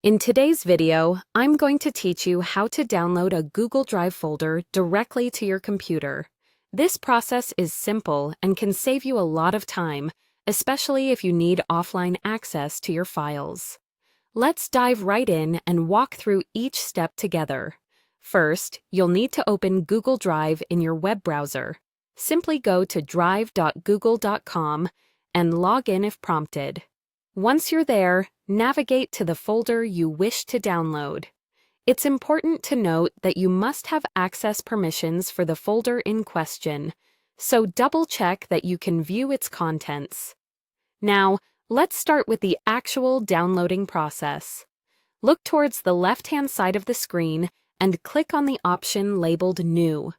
In today's video, I'm going to teach you how to download a Google Drive folder directly to your computer. This process is simple and can save you a lot of time, especially if you need offline access to your files. Let's dive right in and walk through each step together. First, you'll need to open Google Drive in your web browser. Simply go to drive.google.com and log in if prompted. Once you're there, navigate to the folder you wish to download. It's important to note that you must have access permissions for the folder in question, so double-check that you can view its contents. Now, let's start with the actual downloading process. Look towards the left-hand side of the screen and click on the option labeled New.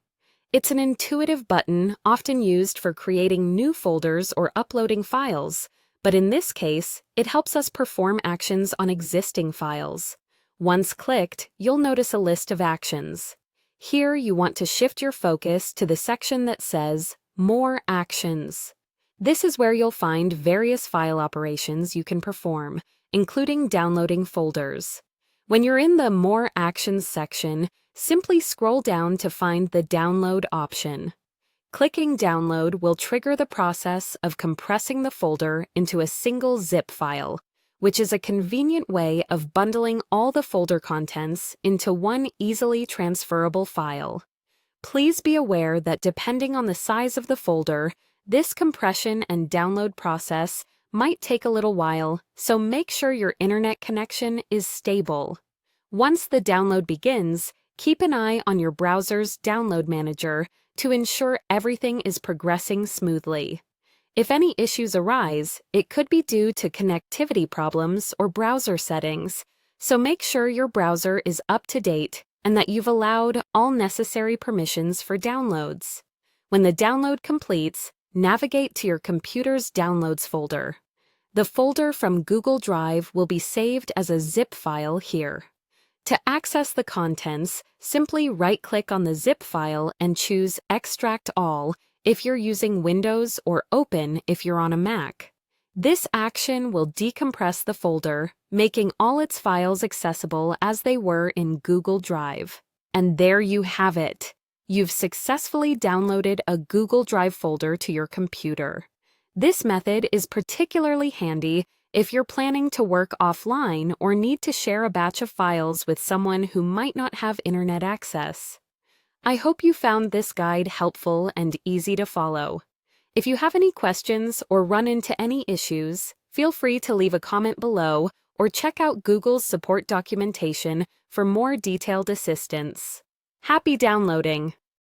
It's an intuitive button often used for creating new folders or uploading files, but in this case, it helps us perform actions on existing files. Once clicked, you'll notice a list of actions. Here, you want to shift your focus to the section that says More Actions. This is where you'll find various file operations you can perform, including downloading folders. When you're in the More Actions section, simply scroll down to find the Download option. Clicking Download will trigger the process of compressing the folder into a single zip file, which is a convenient way of bundling all the folder contents into one easily transferable file. Please be aware that depending on the size of the folder, this compression and download process might take a little while, so make sure your internet connection is stable. Once the download begins, keep an eye on your browser's download manager to ensure everything is progressing smoothly. If any issues arise, it could be due to connectivity problems or browser settings, so make sure your browser is up to date and that you've allowed all necessary permissions for downloads. When the download completes, navigate to your computer's Downloads folder. The folder from Google Drive will be saved as a zip file here. To access the contents, simply right-click on the zip file and choose Extract All if you're using Windows or Open if you're on a Mac. This action will decompress the folder, making all its files accessible as they were in Google Drive. And there you have it. You've successfully downloaded a Google Drive folder to your computer. This method is particularly handy if you're planning to work offline or need to share a batch of files with someone who might not have internet access. I hope you found this guide helpful and easy to follow. If you have any questions or run into any issues, feel free to leave a comment below or check out Google's support documentation for more detailed assistance. Happy downloading!